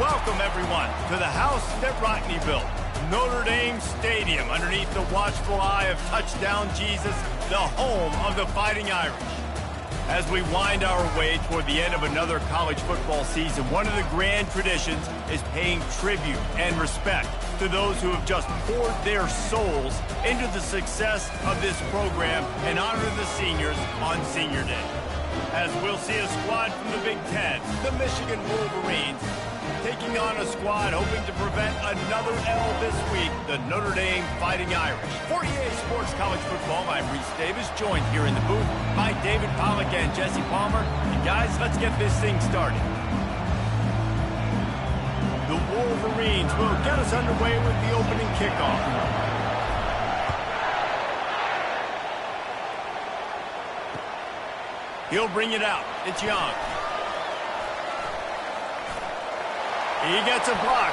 Welcome, everyone, to the house that Rockne built, Notre Dame Stadium, underneath the watchful eye of Touchdown Jesus, the home of the Fighting Irish. As we wind our way toward the end of another college football season, one of the grand traditions is paying tribute and respect to those who have just poured their souls into the success of this program and honor the seniors on Senior Day. As we'll see a squad from the Big Ten, the Michigan Wolverines, taking on a squad hoping to prevent another L this week, the Notre Dame Fighting Irish. For EA Sports College Football, I'm Reese Davis, joined here in the booth by David Pollack and Jesse Palmer. And guys, let's get this thing started. The Wolverines will get us underway with the opening kickoff. He'll bring it out. It's Young. He gets a block.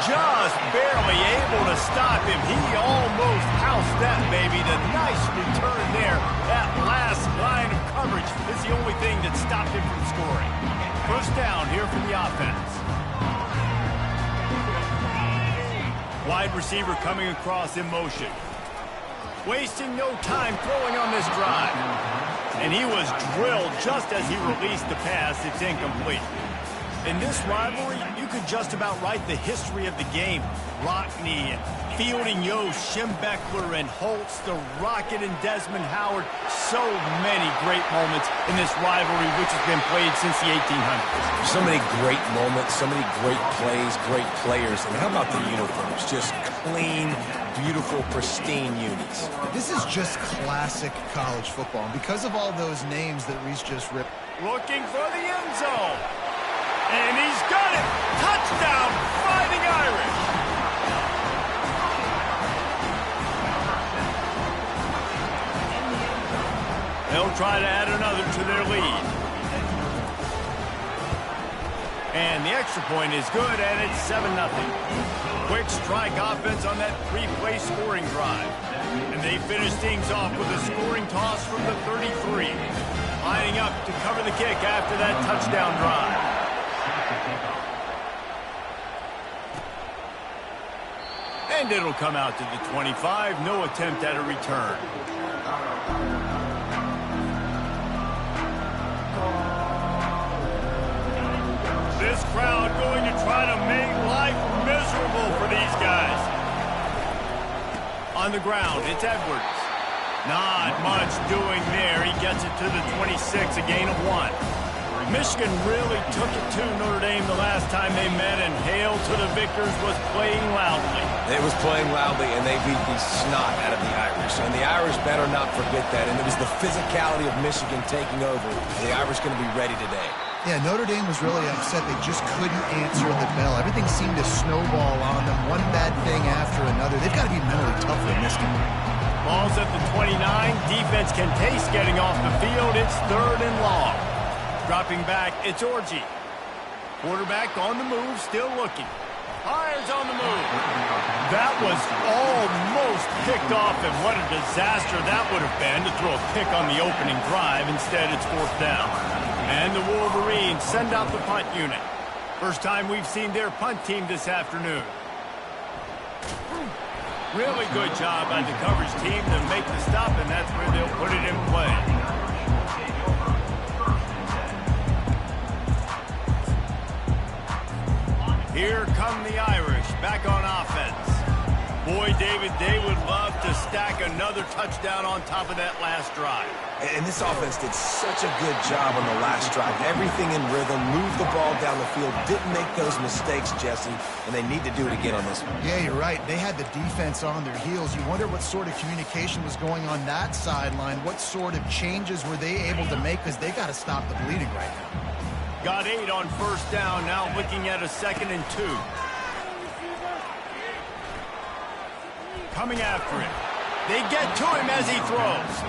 Just barely able to stop him. He almost housed that baby. The nice return there. That last line of coverage is the only thing that stopped him from scoring. First down here for the offense. Wide receiver coming across in motion. Wasting no time throwing on this drive. And he was drilled just as he released the pass. It's incomplete. In this rivalry, you could just about write the history of the game. Rockne and Fielding Yost, Schembechler and Holtz, the Rocket and Desmond Howard. So many great moments in this rivalry, which has been played since the 1800s. So many great moments, so many great plays, great players. And how about the uniforms? Just clean, beautiful, pristine unis. This is just classic college football. And because of all those names that Reese just ripped. Looking for the end zone. And he's got it! Touchdown, Fighting Irish! They'll try to add another to their lead. And the extra point is good, and it's 7-0. Quick strike offense on that three-play scoring drive. And they finish things off with a scoring toss from the 33. Lining up to cover the kick after that touchdown drive. And it'll come out to the 25. No attempt at a return. This crowd going to try to make life miserable for these guys. On the ground, it's Edwards. Not much doing there. He gets it to the 26, a gain of 1. Michigan really took it to Notre Dame the last time they met, and Hail to the Victors was playing loudly. It was playing loudly, and they beat the snot out of the Irish. And the Irish better not forget that. And it was the physicality of Michigan taking over. The Irish going to be ready today. Yeah, Notre Dame was really upset. They just couldn't answer the bell. Everything seemed to snowball on them, one bad thing after another. They've got to be mentally tough in this game. Ball's at the 29. Defense can taste getting off the field. It's 3rd and long. Dropping back, it's Orji. Quarterback on the move, still looking. Hires on the move. That was almost picked off, and what a disaster that would have been to throw a pick on the opening drive. Instead, it's 4th down. And the Wolverines send out the punt unit. First time we've seen their punt team this afternoon. Really good job by the coverage team to make the stop, and that's where they'll put it in play. Here come the Irish, back on offense. Boy, David, they would love to stack another touchdown on top of that last drive. And this offense did such a good job on the last drive. Everything in rhythm, moved the ball down the field, didn't make those mistakes, Jesse, and they need to do it again on this one. Yeah, you're right. They had the defense on their heels. You wonder what sort of communication was going on that sideline. What sort of changes were they able to make, because they got to stop the bleeding right now. Got 8 on first down, now looking at a 2nd and 2. Coming after him. They get to him as he throws.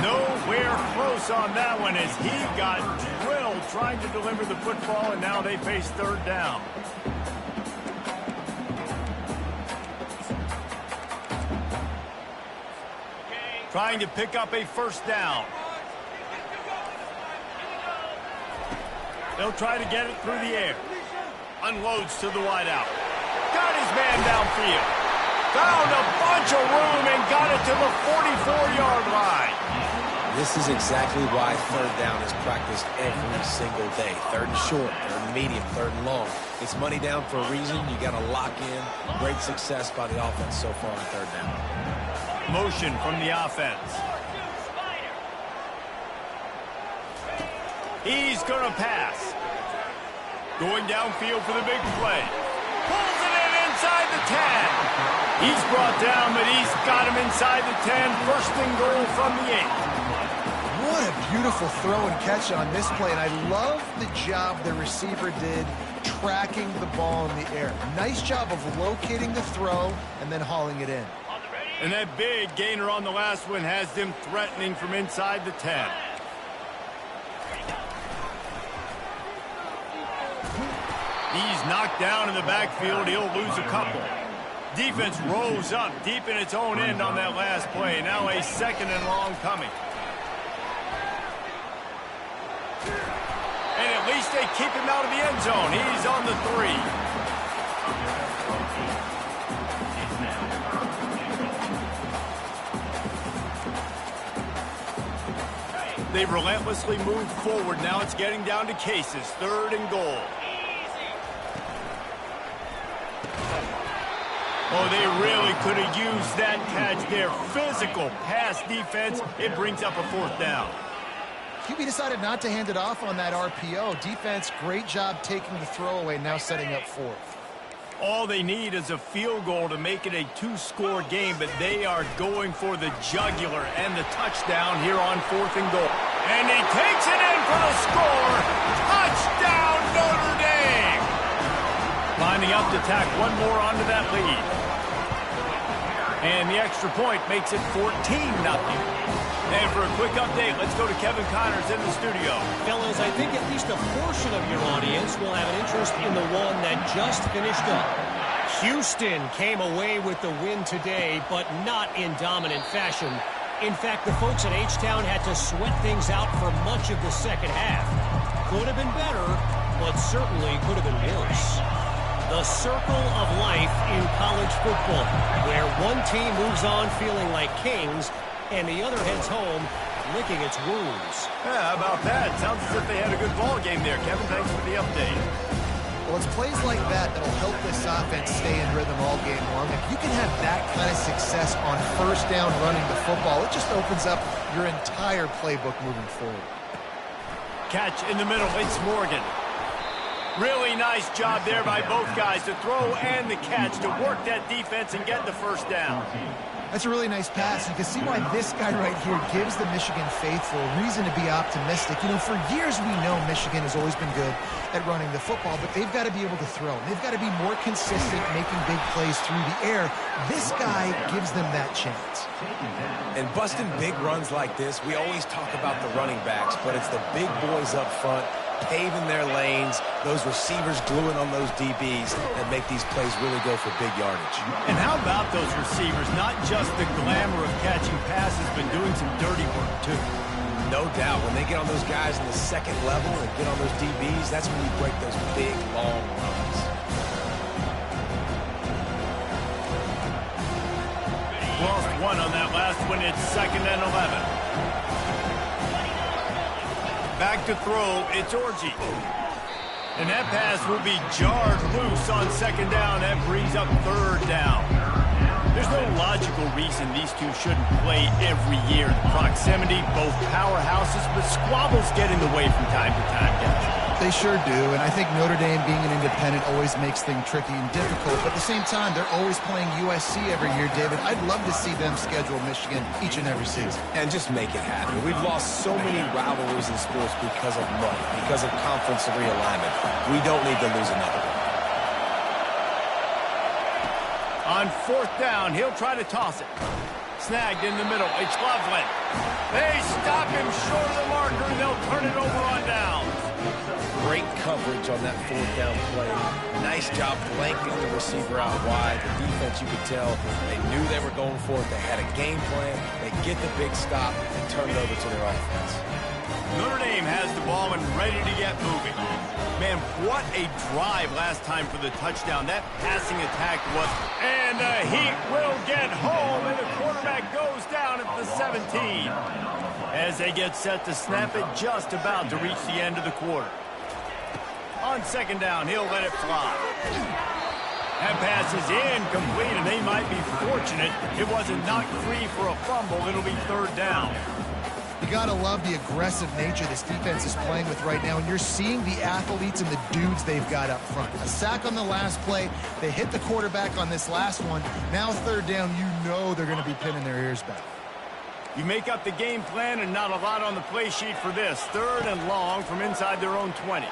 Nowhere close on that one as he got drilled trying to deliver the football, and now they face 3rd down. Trying to pick up a first down. They'll try to get it through the air. Unloads to the wideout. Got his man downfield. Found a bunch of room and got it to the 44-yard line. This is exactly why third down is practiced every single day. Third and short, third and medium, third and long. It's money down for a reason. You got to lock in. Great success by the offense so far on third down. Motion from the offense. He's going to pass. Going downfield for the big play. Pulls it in inside the 10. He's brought down, but he's got him inside the 10. First and goal from the 8. What a beautiful throw and catch on this play, and I love the job the receiver did tracking the ball in the air. Nice job of locating the throw and then hauling it in. And that big gainer on the last one has them threatening from inside the 10. He's knocked down in the backfield. He'll lose a couple. Defense rose up deep in its own end on that last play. Now a second and long coming. And at least they keep him out of the end zone. He's on the 3. They've relentlessly moved forward. Now it's getting down to cases. Third and goal. Oh, they really could have used that catch there. Physical pass defense. It brings up a fourth down. QB decided not to hand it off on that RPO. Defense, great job taking the throwaway, now setting up fourth. All they need is a field goal to make it a two-score game, but they are going for the jugular and the touchdown here on fourth and goal. And he takes it in for the score. Touchdown, Notre Dame! Lining up to tack one more onto that lead. And the extra point makes it 14-0. And for a quick update, let's go to Kevin Connors in the studio. Fellas, I think at least a portion of your audience will have an interest in the one that just finished up. Houston came away with the win today, but not in dominant fashion. In fact, the folks at H-Town had to sweat things out for much of the second half. Could have been better, but certainly could have been worse. The circle of life in college football, where one team moves on feeling like kings and the other heads home licking its wounds. Yeah, how about that? Sounds as if they had a good ball game there. Kevin, thanks for the update. Well, it's plays like that that'll help this offense stay in rhythm all game long. If you can have that kind of success on first down running the football, it just opens up your entire playbook moving forward. Catch in the middle. It's Morgan. Really nice job there by both guys to throw and the catch to work that defense and get the first down. That's a really nice pass. You can see why this guy right here gives the Michigan faithful a reason to be optimistic. You know, for years we know Michigan has always been good at running the football, but they've got to be able to throw. They've got to be more consistent making big plays through the air. This guy gives them that chance. And busting big runs like this, we always talk about the running backs, but it's the big boys up front paving their lanes, those receivers gluing on those DBs that make these plays really go for big yardage. And how about those receivers? Not just the glamour of catching passes, but doing some dirty work, too. No doubt. When they get on those guys in the second level and get on those DBs, that's when you break those big, long runs. Lost one on that last one. It's 2nd and 11. Back to throw, it's Orji. And that pass will be jarred loose on second down. That brings up third down. There's no logical reason these two shouldn't play every year. The proximity, both powerhouses, but squabbles get in the way from time to time, guys. They sure do, and I think Notre Dame being an independent always makes things tricky and difficult, but at the same time, they're always playing USC every year, David. I'd love to see them schedule Michigan each and every season. And just make it happen. We've lost so many rivalries in sports because of money, because of conference realignment. We don't need to lose another one. On fourth down, he'll try to toss it. Snagged in the middle, it's Loveland. They stop him short of the marker, and they'll turn it over on downs. Great coverage on that fourth down play. Nice job blanking the receiver out wide. The defense, you could tell, they knew they were going for it. They had a game plan. They get the big stop and turn it over to their offense. Notre Dame has the ball and ready to get moving. Man, what a drive last time for the touchdown. That passing attack was... And the Heat will get home, and the quarterback goes down at the 17. As they get set to snap it, just about to reach the end of the quarter. On second down, he'll let it fly. That pass is incomplete, and they might be fortunate it wasn't knocked free for a fumble. It'll be third down. You got to love the aggressive nature this defense is playing with right now, and you're seeing the athletes and the dudes they've got up front. A sack on the last play. They hit the quarterback on this last one. Now third down, you know they're going to be pinning their ears back. You make up the game plan and not a lot on the play sheet for this. Third and long from inside their own 20.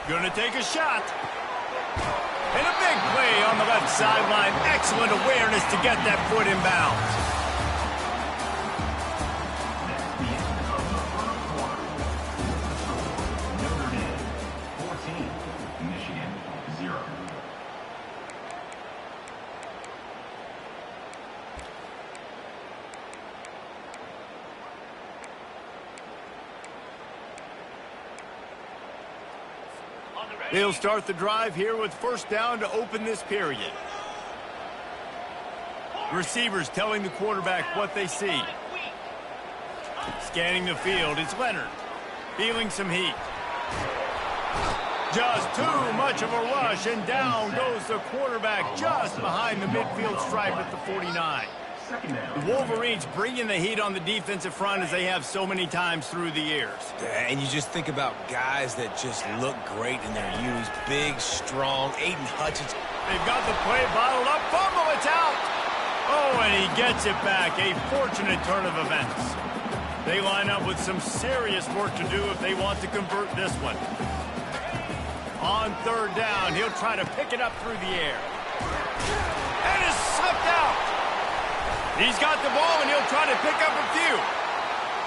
Gonna take a shot. And a big play on the left sideline. Excellent awareness to get that foot in bounds. Michigan 0. They'll start the drive here with first down to open this period. Receivers telling the quarterback what they see. Scanning the field, it's Leonard. Feeling some heat. Just too much of a rush, and down goes the quarterback just behind the midfield stripe at the 49. The Wolverines bringing the heat on the defensive front as they have so many times through the years. And you just think about guys that just look great in their youth. Big, strong, Aiden Hutchins. They've got the play bottled up. Fumble, it's out. Oh, and he gets it back. A fortunate turn of events. They line up with some serious work to do if they want to convert this one. On third down, he'll try to pick it up through the air. And it's slipped out. He's got the ball, and he'll try to pick up a few.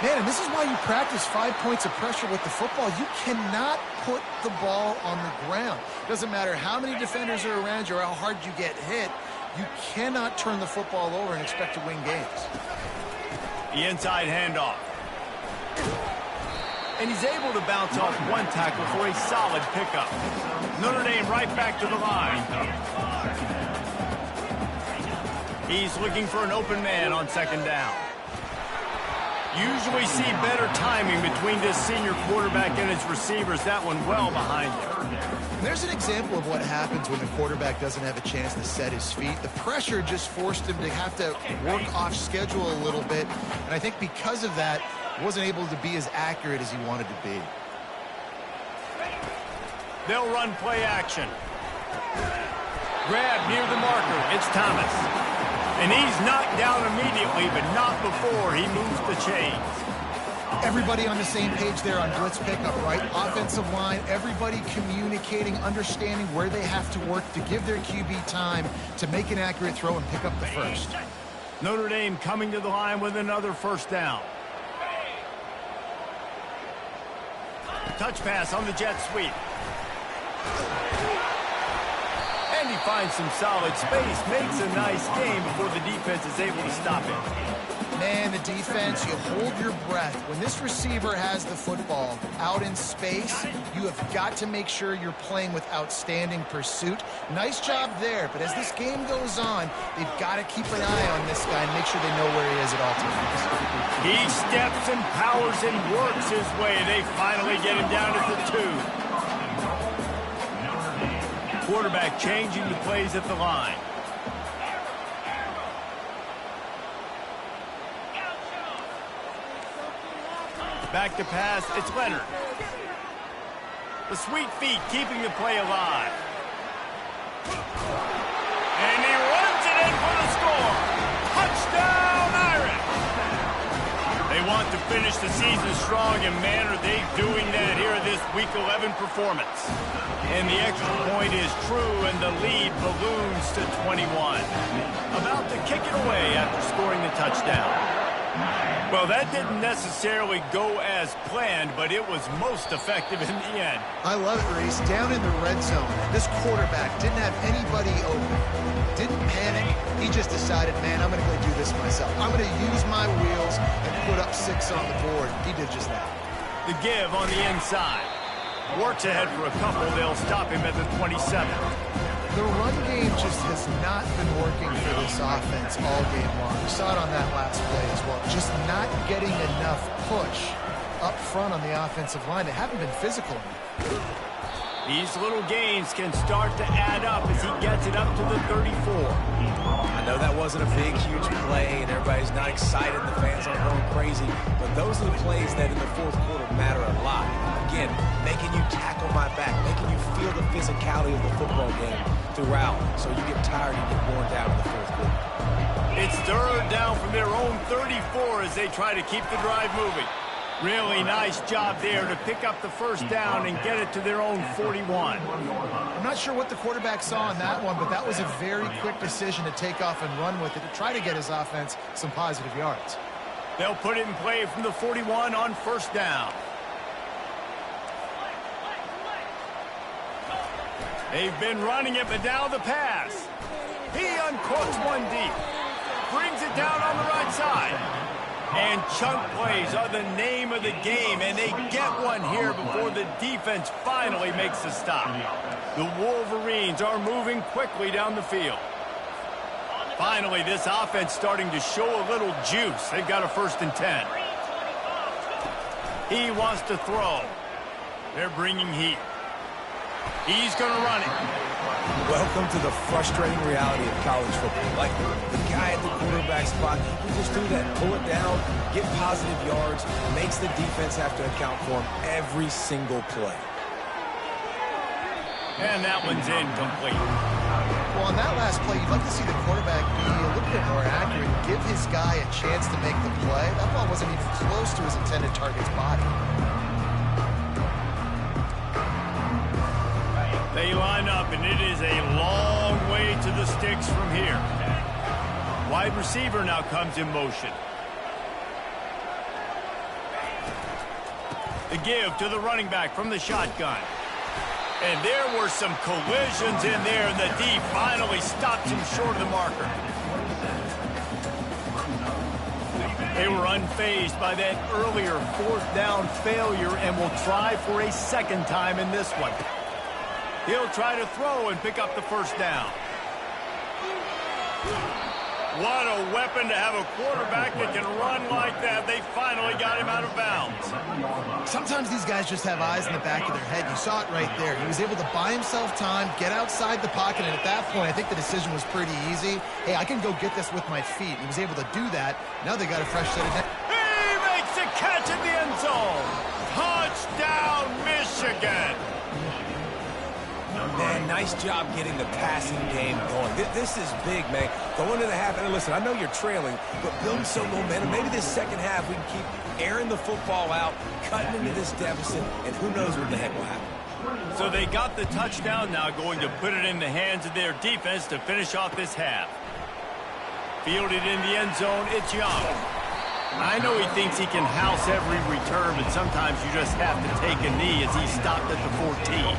Man, and this is why you practice 5 points of pressure with the football. You cannot put the ball on the ground. Doesn't matter how many defenders are around you or how hard you get hit. You cannot turn the football over and expect to win games. The inside handoff. And he's able to bounce off one tackle for a solid pickup. Notre Dame right back to the line. He's looking for an open man on second down. Usually see better timing between this senior quarterback and his receivers. That one well behind him. And there's an example of what happens when the quarterback doesn't have a chance to set his feet. The pressure just forced him to have to work off schedule a little bit. And I think because of that, wasn't able to be as accurate as he wanted to be. They'll run play action. Grab near the marker. It's Thomas. And he's knocked down immediately, but not before he moves the chains. Everybody on the same page there on blitz pickup, right? Offensive line, everybody communicating, understanding where they have to work to give their QB time to make an accurate throw and pick up the first. Notre Dame coming to the line with another first down. Touch pass on the jet sweep. And he finds some solid space, makes a nice game before the defense is able to stop it. Man, the defense, you hold your breath. When this receiver has the football out in space, you have got to make sure you're playing with outstanding pursuit. Nice job there, but as this game goes on, they've got to keep an eye on this guy and make sure they know where he is at all times. He steps and powers and works his way. They finally get him down at the 2. Quarterback changing the plays at the line. Back to pass, it's Leonard. The sweet feet keeping the play alive. And he runs it in for the score. Touchdown, Irish! They want to finish the season strong, and man, are they doing that here in this Week 11 performance. And the extra point is true, and the lead balloons to 21. About to kick it away after scoring the touchdown. Well, that didn't necessarily go as planned, but it was most effective in the end. I love it, Reese. Down in the red zone, this quarterback didn't have anybody open. Didn't panic. He just decided, man, I'm going to go do this myself. I'm going to use my wheels and put up 6 on the board. He did just that. The give on the inside. Works ahead for a couple. They'll stop him at the 27. The run game just has not been working for this offense all game long. We saw it on that last play as well. Just not getting enough push up front on the offensive line. They haven't been physical enough. These little gains can start to add up as he gets it up to the 34. I know that wasn't a big, huge play, and everybody's not excited. The fans aren't going crazy. But those are the plays that in the fourth quarter matter a lot. Again, making you tackle my back, making you feel the physicality of the football game throughout, so you get tired and get worn down in the fourth quarter. It's third down from their own 34 as they try to keep the drive moving. Really nice job there to pick up the first down and get it to their own 41. I'm not sure what the quarterback saw in that one, but that was a very quick decision to take off and run with it to try to get his offense some positive yards. They'll put it in play from the 41 on first down. They've been running it, but now the pass. He uncorks one deep. Brings it down on the right side. And chunk plays are the name of the game, and they get one here before the defense finally makes the stop. The Wolverines are moving quickly down the field. Finally, this offense starting to show a little juice. They've got a 1st and 10. He wants to throw. They're bringing heat. He's going to run it. Welcome to the frustrating reality of college football. Like, the guy at the quarterback spot, he can just do that, pull it down, get positive yards, makes the defense have to account for him every single play. And that one's incomplete. Well, on that last play, you'd like to see the quarterback be a little bit more accurate and give his guy a chance to make the play. That ball wasn't even close to his intended target's body. They line up, and it is a long way to the sticks from here. Wide receiver now comes in motion. The give to the running back from the shotgun. And there were some collisions in there, and the D finally stops him short of the marker. They were unfazed by that earlier 4th down failure and will try for a second time in this one. He'll try to throw and pick up the first down. What a weapon to have a quarterback that can run like that. They finally got him out of bounds. Sometimes these guys just have eyes in the back of their head. You saw it right there. He was able to buy himself time, get outside the pocket, and at that point, I think the decision was pretty easy. Hey, I can go get this with my feet. He was able to do that. Now they got a fresh set of head. He makes a catch in the end zone. Touchdown, Michigan. Man, nice job getting the passing game going. This is big, man. Going to the half, and listen, I know you're trailing, but building some momentum. Maybe this second half we can keep airing the football out, cutting into this deficit, and who knows what the heck will happen. So they got the touchdown, now going to put it in the hands of their defense to finish off this half. Fielded in the end zone, it's Young. I know he thinks he can house every return, but sometimes you just have to take a knee as he stopped at the 14.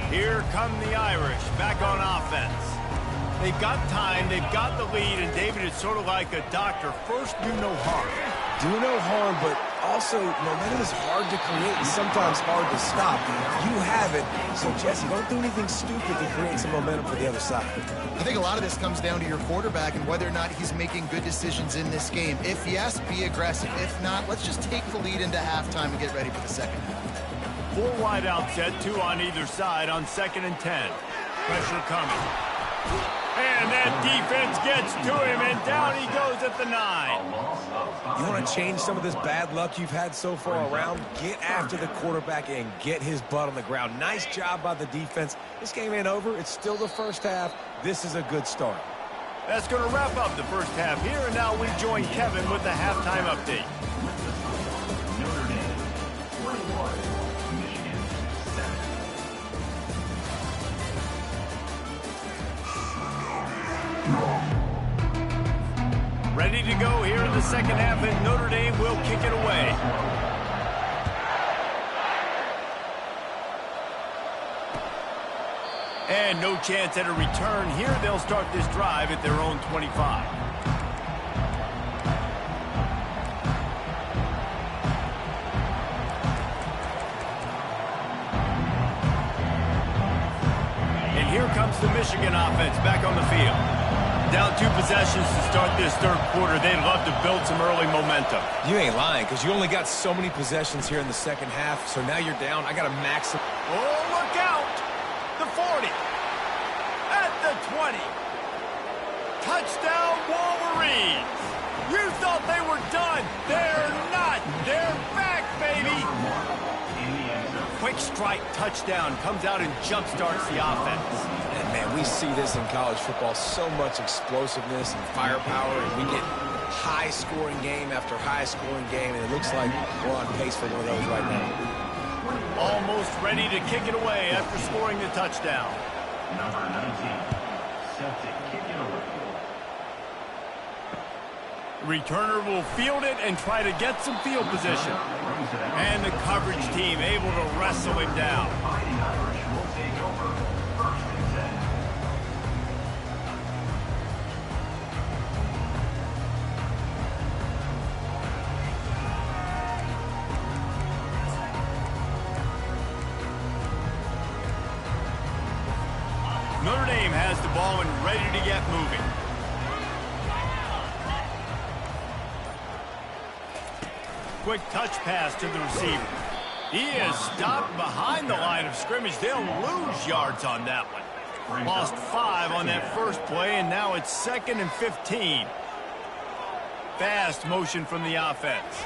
Here come the Irish, back on offense. They've got time, they've got the lead, and David, it's sort of like a doctor. First, do no harm. Do no harm, but also momentum is hard to create and sometimes hard to stop. You have it, so Jesse, don't do anything stupid to create some momentum for the other side. I think a lot of this comes down to your quarterback and whether or not he's making good decisions in this game. If yes, be aggressive. If not, let's just take the lead into halftime and get ready for the second half. 4 wide out set, 2 on either side on 2nd and 10. Pressure coming. And that defense gets to him, and down he goes at the 9. You want to change some of this bad luck you've had so far around? Get after the quarterback and get his butt on the ground. Nice job by the defense. This game ain't over. It's still the first half. This is a good start. That's going to wrap up the first half here, and now we join Kevin with the halftime update. Notre Dame 41, Michigan 7. Ready to go here in the second half, and Notre Dame will kick it away. And no chance at a return here. They'll start this drive at their own 25. And here comes the Michigan offense back on the field. Down 2 possessions to start this third quarter. They'd love to build some early momentum. You ain't lying, because you only got so many possessions here in the second half, so now you're down. I got to maximum. Oh, look out! The 40. At the 20. Touchdown, Wolverines! You thought they were done. They're not. They're back, baby! Quick strike touchdown comes out and jump-starts the offense. And, man, we see this in college football, so much explosiveness and firepower, and we get high-scoring game after high-scoring game, and it looks like we're on pace for one of those right now. Almost ready to kick it away after scoring the touchdown. Number 19, set to kick it away. Returner will field it and try to get some field position. And the coverage team able to wrestle him down. Fighting Irish will take over. First and 10. Notre Dame has the ball and ready to get moving. Quick touch pass to the receiver. He is stopped behind the line of scrimmage. They'll lose yards on that one. Lost 5 on that first play, and now it's 2nd and 15. Fast motion from the offense.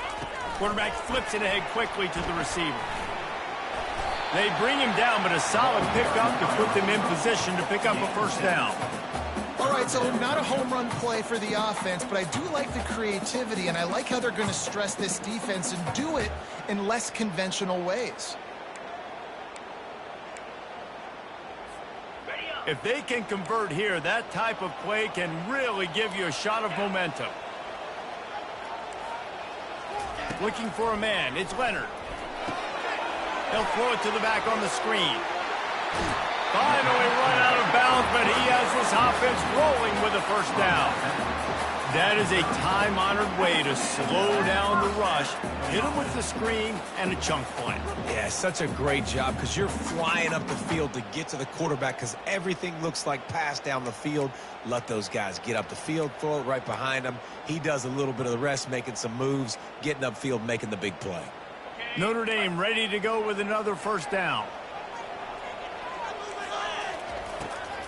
Quarterback flips it ahead quickly to the receiver. They bring him down, but a solid pickup to put them in position to pick up a first down. All right, so not a home run play for the offense, but I do like the creativity, and I like how they're going to stress this defense and do it in less conventional ways. If they can convert here, that type of play can really give you a shot of momentum. Looking for a man, it's Leonard. He'll throw it to the back on the screen. Finally run out of bounds, but he has this offense rolling with a first down. That is a time-honored way to slow down the rush, hit him with the screen, and a chunk play. Yeah, such a great job, because you're flying up the field to get to the quarterback, because everything looks like pass down the field. Let those guys get up the field, throw it right behind him. He does a little bit of the rest, making some moves, getting upfield, making the big play. Notre Dame ready to go with another first down.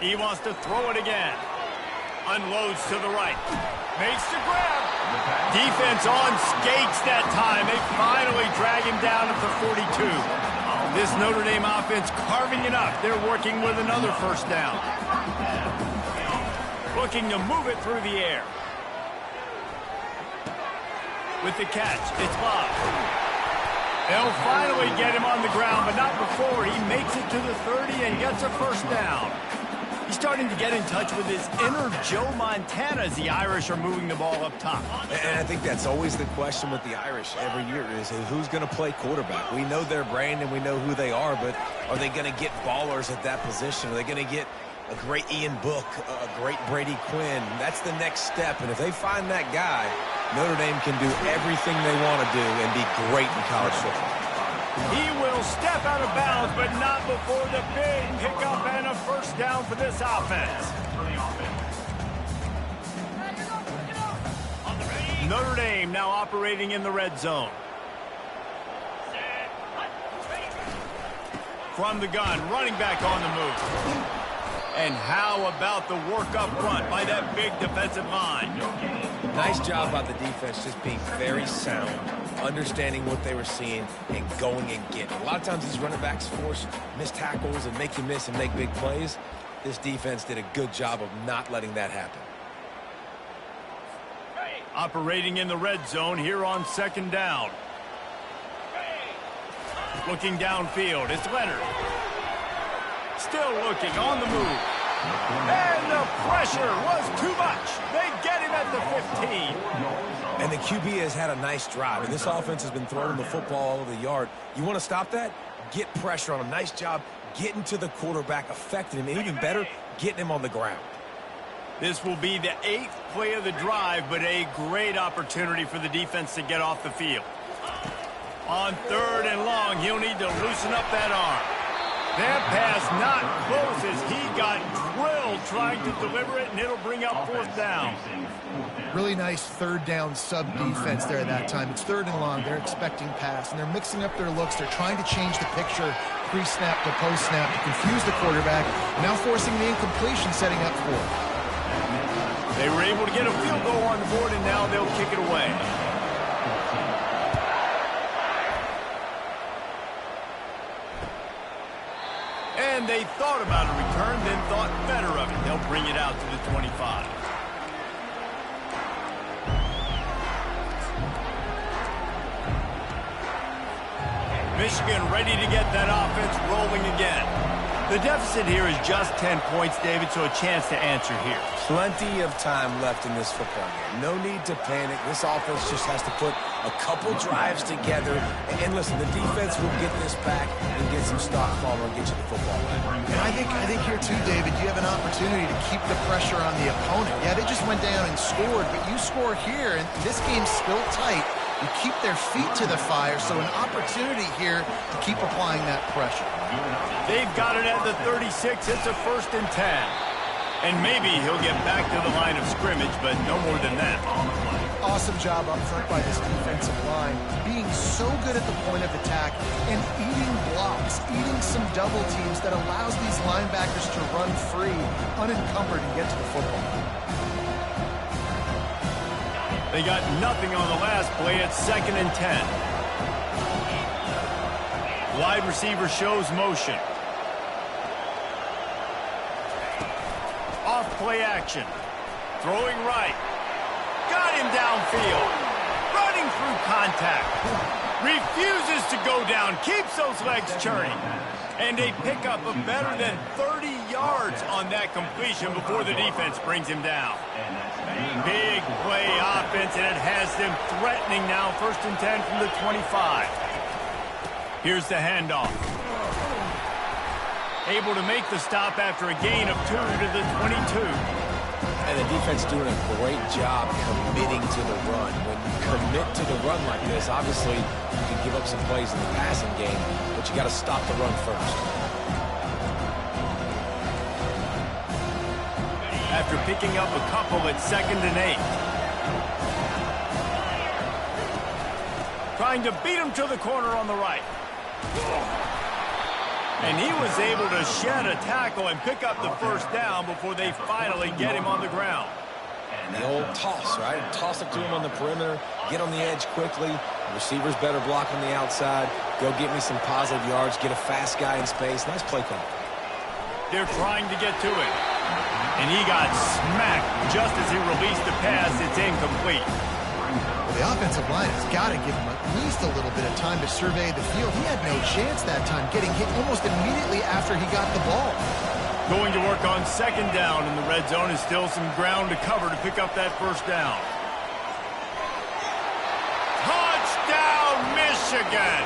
He wants to throw it again. Unloads to the right. Makes the grab. Defense on skates that time. They finally drag him down at the 42. This Notre Dame offense carving it up. They're working with another first down. Looking to move it through the air. With the catch, it's Bob. They'll finally get him on the ground, but not before he makes it to the 30 and gets a first down. He's starting to get in touch with his inner Joe Montana as the Irish are moving the ball up top. And I think that's always the question with the Irish every year is who's going to play quarterback. We know their brand and we know who they are, but are they going to get ballers at that position? Are they going to get a great Ian Book, a great Brady Quinn? That's the next step, and if they find that guy, Notre Dame can do everything they want to do and be great in college football. He will step out of bounds, but not before the big pickup and a first down for this offense. Notre Dame now operating in the red zone. From the gun, running back on the move. And how about the work up front by that big defensive line? Nice job by the defense just being very sound, understanding what they were seeing, and going and getting. A lot of times these running backs force missed tackles and make you miss and make big plays. This defense did a good job of not letting that happen. Operating in the red zone here on second down. Looking downfield, it's Leonard. Still looking on the move. And the pressure was too much. They get him at the 15. And the QB has had a nice drive. And this offense has been throwing the football all over the yard. You want to stop that? Get pressure on him. Nice job getting to the quarterback, affecting him, and even better, getting him on the ground. This will be the 8th play of the drive, but a great opportunity for the defense to get off the field. On 3rd and long, he'll need to loosen up that arm. That pass not close as he got drilled trying to deliver it, and it'll bring up 4th down. Really nice 3rd down sub defense there that time. It's 3rd and long. They're expecting pass, and they're mixing up their looks. They're trying to change the picture pre-snap to post-snap to confuse the quarterback, now forcing the incompletion, setting up 4th. They were able to get a field goal on the board, and now they'll kick it away. And they thought about a return, then thought better of it. They'll bring it out to the 25. Michigan ready to get that offense rolling again. The deficit here is just 10 points, David, so a chance to answer here. Plenty of time left in this football game. No need to panic. This offense just has to put a couple drives together. And listen, the defense will get this back and get some stock follow and get you the football back. And I think here too, David, you have an opportunity to keep the pressure on the opponent. Yeah, they just went down and scored, but you score here, and this game's still tight. You keep their feet to the fire, so an opportunity here to keep applying that pressure. They've got it at the 36. It's a 1st and 10. And maybe he'll get back to the line of scrimmage, but no more than that. Awesome job up front by this defensive line, being so good at the point of attack and eating blocks, eating some double teams that allows these linebackers to run free, unencumbered, and get to the football. They got nothing on the last play at 2nd and 10. Wide receiver shows motion. Off play action. Throwing right. Got him downfield. Running through contact. Refuses to go down. Keeps those legs churning. And a pickup of better than 30 yards on that completion before the defense brings him down. Big play offense, and it has them threatening now. 1st and 10 from the 25. Here's the handoff. Able to make the stop after a gain of 2 to the 22. And the defense doing a great job committing to the run. When you commit to the run like this, obviously you can give up some plays in the passing game, but you got to stop the run first. After picking up a couple at 2nd and 8. Trying to beat him to the corner on the right. And he was able to shed a tackle and pick up the 1st down before they finally get him on the ground. And the old toss, right? Toss it to him on the perimeter, get on the edge quickly. Receivers better block on the outside. Go get me some positive yards, get a fast guy in space. Nice play call. They're trying to get to it. And he got smacked just as he released the pass. It's incomplete. Well, the offensive line has got to give him at least a little bit of time to survey the field. He had no chance that time, getting hit almost immediately after he got the ball. Going to work on 2nd down in the red zone, is still some ground to cover to pick up that 1st down. Touchdown, Michigan!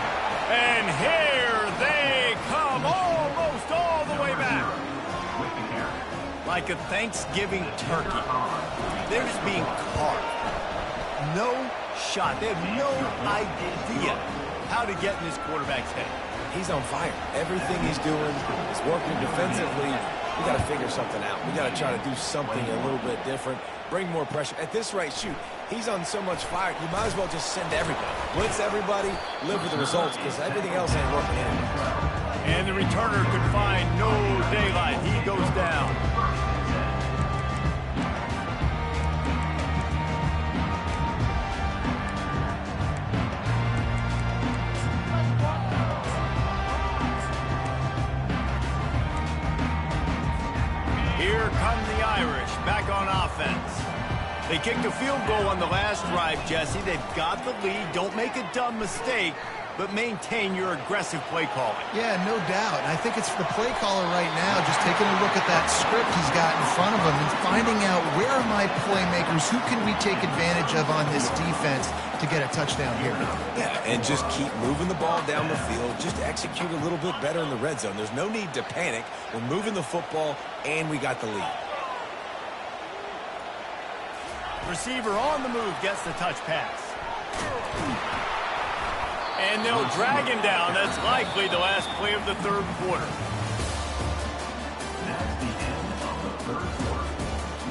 And here they come, almost all the way back. Like a Thanksgiving turkey. They're just being carved. No shot. They have no idea how to get in this quarterback's head. He's on fire. Everything he's doing is working defensively. We got to figure something out. We got to try to do something a little bit different. Bring more pressure. At this rate, shoot, he's on so much fire, you might as well just send everybody. Blitz everybody, live with the results, because everything else ain't working anymore. And the returner could find no daylight. He goes down. Here come the Irish back on offense. They kicked a field goal on the last drive, Jesse. They've got the lead. Don't make a dumb mistake. but maintain your aggressive play calling. Yeah, no doubt. And I think it's the play caller right now just taking a look at that script he's got in front of him and finding out where are my playmakers, who can we take advantage of on this defense to get a touchdown here. Yeah, and just keep moving the ball down the field. Just execute a little bit better in the red zone. There's no need to panic. We're moving the football, and we got the lead. Receiver on the move gets the touch pass. And they'll drag him down. That's likely the last play of the third quarter. That's the end of the third quarter.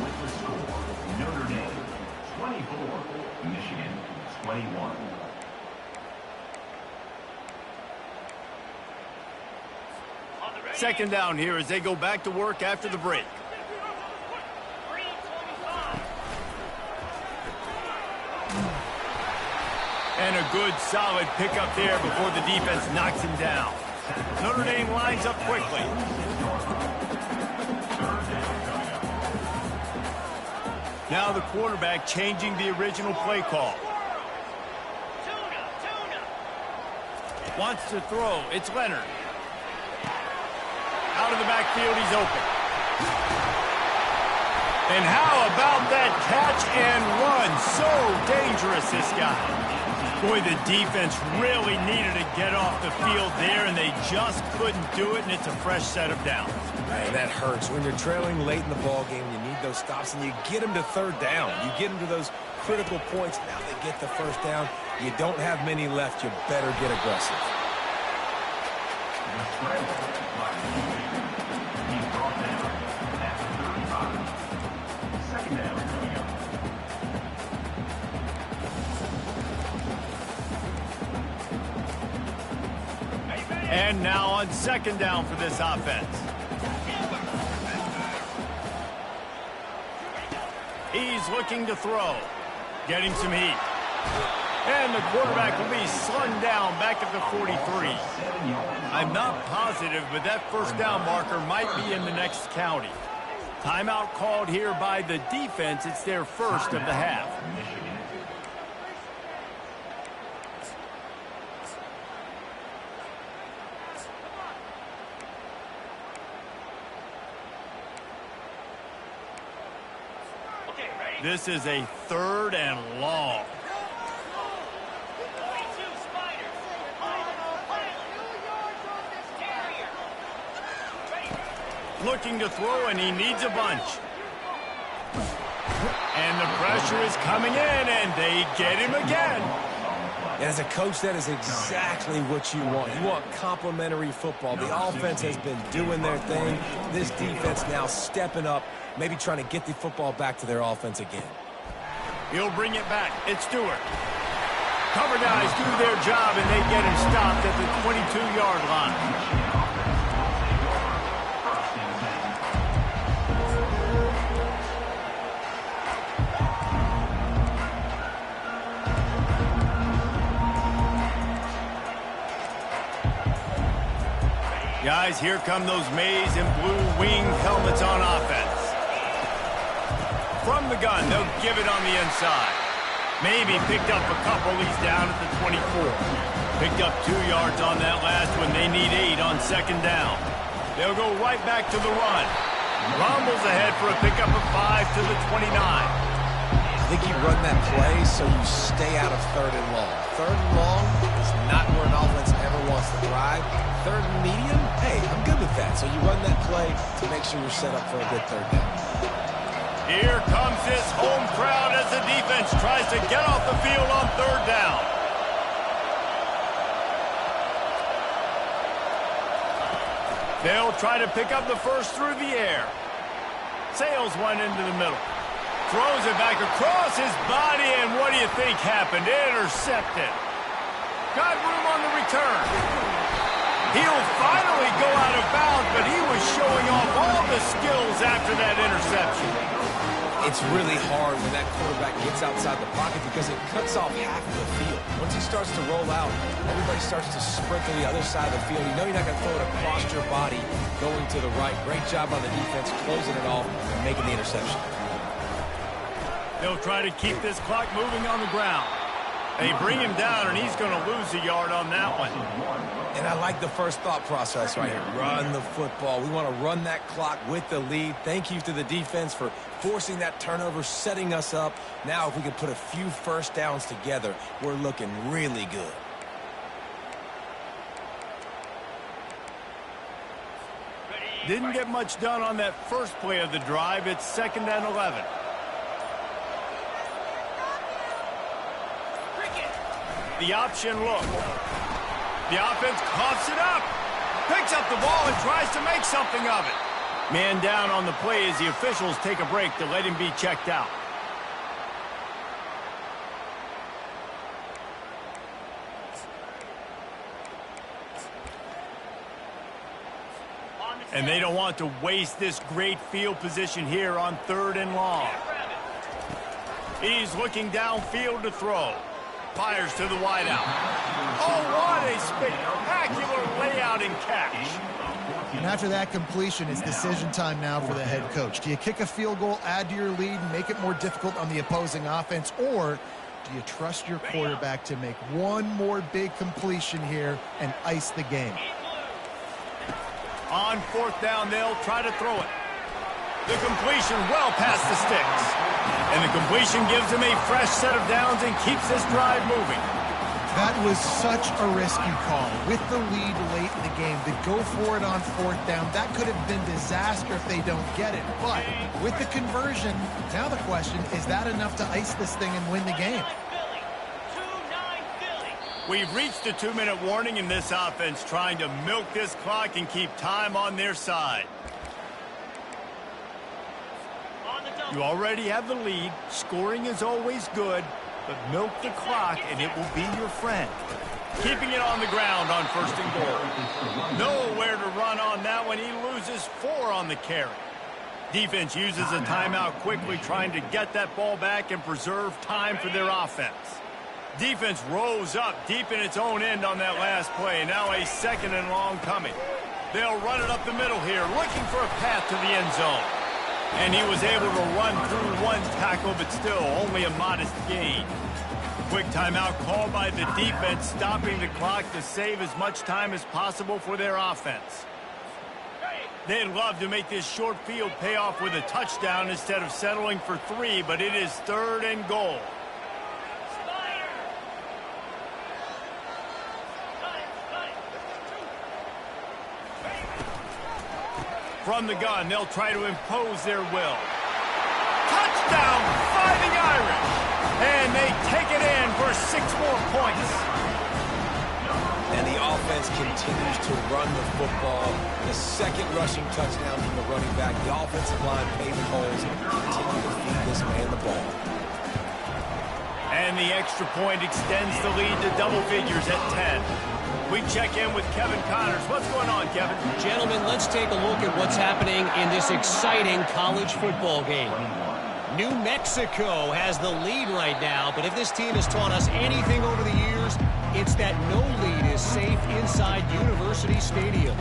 With the score, Notre Dame 24, Michigan 21. Second down here as they go back to work after the break. And a good, solid pickup there before the defense knocks him down. Notre Dame lines up quickly. Now the quarterback changing the original play call. Wants to throw. It's Leonard. Out of the backfield, he's open. And how about that catch and run? So dangerous, this guy. Boy, the defense really needed to get off the field there, and they just couldn't do it, and it's a fresh set of downs. And that hurts. When you're trailing late in the ball game, you need those stops, and you get them to third down. You get them to those critical points. Now they get the first down. You don't have many left. You better get aggressive. He's brought down at the 35. Second down coming up. And now on second down for this offense. He's looking to throw. Getting some heat. And the quarterback will be slung down back at the 43. I'm not positive, but that first down marker might be in the next county. Timeout called here by the defense. It's their first of the half. This is a third and long. Looking to throw, and he needs a bunch. And the pressure is coming in, and they get him again. And as a coach, that is exactly what you want. You want complementary football. The offense has been doing their thing. This defense now stepping up, maybe trying to get the football back to their offense again. He'll bring it back. It's Stewart. Cover guys do their job, and they get him stopped at the 22-yard line. Guys, here come those maize and blue wing helmets on offense. From the gun, they'll give it on the inside. Maybe picked up a couple. He's down at the 24. Picked up 2 yards on that last one. They need 8 on second down. They'll go right back to the run. Rumbles ahead for a pickup of 5 to the 29. I think you run that play so you stay out of third and long. Third and long is not where an offense ever wants to thrive. Third and medium, hey, I'm good with that. So you run that play to make sure you're set up for a good third down. Here comes this home crowd as the defense tries to get off the field on third down. They'll try to pick up the first through the air. Sails one into the middle. Throws it back across his body, and what do you think happened? Intercepted. Got room on the return. He'll finally go out of bounds, but he was showing off all the skills after that interception. It's really hard when that quarterback gets outside the pocket because it cuts off half of the field. Once he starts to roll out, everybody starts to sprint to the other side of the field. You know you're not going to throw it across your body going to the right. Great job on the defense closing it off and making the interception. They'll try to keep this clock moving on the ground. They bring him down, and he's going to lose a yard on that one. And I like the first thought process right here. Run the football. We want to run that clock with the lead. Thank you to the defense for forcing that turnover, setting us up. Now, if we can put a few first downs together, we're looking really good. Didn't get much done on that first play of the drive. It's 2nd and 11. The option look. The offense coughs it up. Picks up the ball and tries to make something of it. Man down on the play as the officials take a break to let him be checked out. And they don't want to waste this great field position here on 3rd and long. He's looking downfield to throw. Fires to the wideout. Oh, what a spectacular layout and catch. And after that completion, it's decision time now for the head coach. Do you kick a field goal, add to your lead, and make it more difficult on the opposing offense, or do you trust your quarterback to make one more big completion here and ice the game? On 4th down, they'll try to throw it. The completion well past the sticks. And the completion gives him a fresh set of downs and keeps this drive moving. That was such a risky call. With the lead late in the game, to go for it on 4th down, that could have been disaster if they don't get it. But with the conversion, now the question, is that enough to ice this thing and win the game? We've reached the 2-minute warning in this offense, trying to milk this clock and keep time on their side. You already have the lead. Scoring is always good, but milk the clock and it will be your friend. Keeping it on the ground on 1st and goal. Nowhere to run on that one. He loses 4 on the carry. Defense uses a timeout quickly, trying to get that ball back and preserve time for their offense. Defense rose up deep in its own end on that last play. Now a 2nd and long coming. They'll run it up the middle here, looking for a path to the end zone. And he was able to run through 1 tackle, but still only a modest gain. Quick timeout called by the defense, stopping the clock to save as much time as possible for their offense. They'd love to make this short field pay off with a touchdown instead of settling for 3, but it is 3rd and goal. From the gun, they'll try to impose their will. Touchdown, Fighting Irish! And they take it in for 6 more points. And the offense continues to run the football. The 2nd rushing touchdown from the running back. The offensive line paving holes and continue to feed this man the ball. And the extra point extends the lead to double figures at 10. We check in with Kevin Connors. What's going on, Kevin? Gentlemen, let's take a look at what's happening in this exciting college football game. New Mexico has the lead right now, but if this team has taught us anything over the years, it's that no lead is safe inside University Stadium.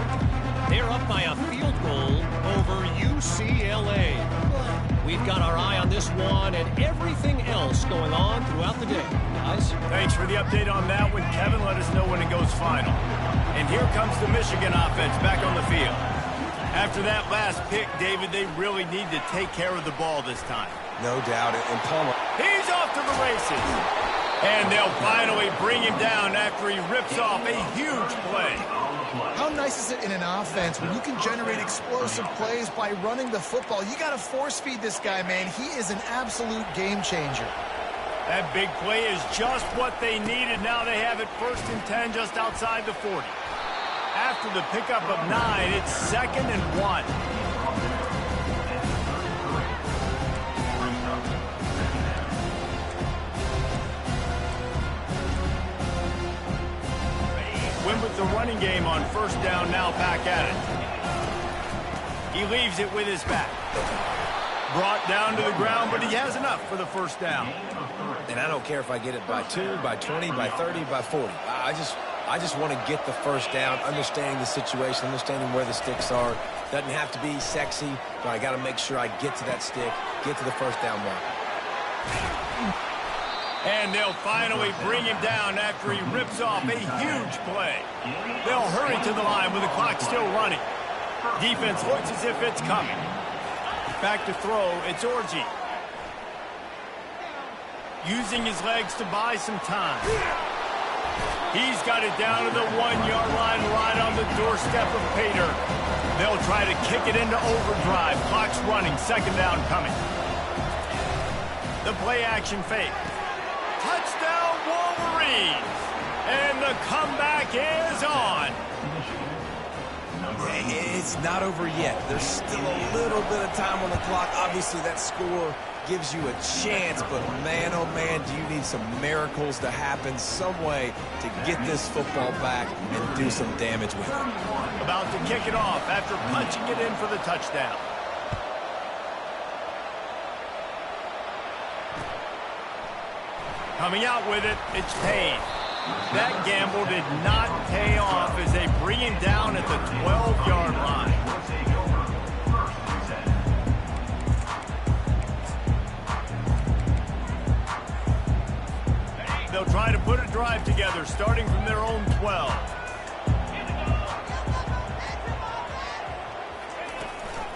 They're up by a field goal over UCLA. We've got our eye on this one and everything else going on throughout the day. Guys? Thanks for the update on that one, Kevin. Let us know when it goes final. And here comes the Michigan offense back on the field. After that last pick, David, they really need to take care of the ball this time. No doubt. And Palmer. He's off to the races. And they'll finally bring him down after he rips off a huge play. How nice is it in an offense when you can generate explosive plays by running the football? You got to force feed this guy, man. He is an absolute game changer. That big play is just what they needed. Now they have it 1st and 10 just outside the 40. After the pickup of 9, it's 2nd and 1. Win with the running game on 1st down, now back at it. He leaves it with his back. Brought down to the ground, but he has enough for the 1st down. And I don't care if I get it by 2, by 20, by 30, by 40. I just want to get the 1st down, understanding the situation, understanding where the sticks are. Doesn't have to be sexy, but I got to make sure I get to that stick, get to the 1st down mark. And they'll finally bring him down after he rips off a huge play. They'll hurry to the line with the clock still running. Defense looks as if it's coming. Back to throw, it's Orji. Using his legs to buy some time. He's got it down to the 1-yard line right on the doorstep of Pater. They'll try to kick it into overdrive. Clock's running, second down coming. The play action fake. Touchdown Wolverines! And the comeback is on. It's not over yet. There's still a little bit of time on the clock. Obviously, that score gives you a chance, but man, oh man, do you need some miracles to happen, some way to get this football back and do some damage with it. About to kick it off after punching it in for the touchdown. Coming out with it, it's Payne. That gamble did not pay off as they bring him down at the 12-yard line. They'll try to put a drive together, starting from their own 12.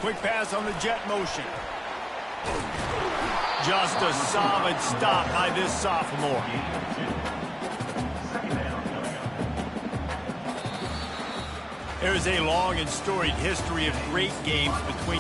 Quick pass on the jet motion. Just a solid stop by this sophomore. There is a long and storied history of great games between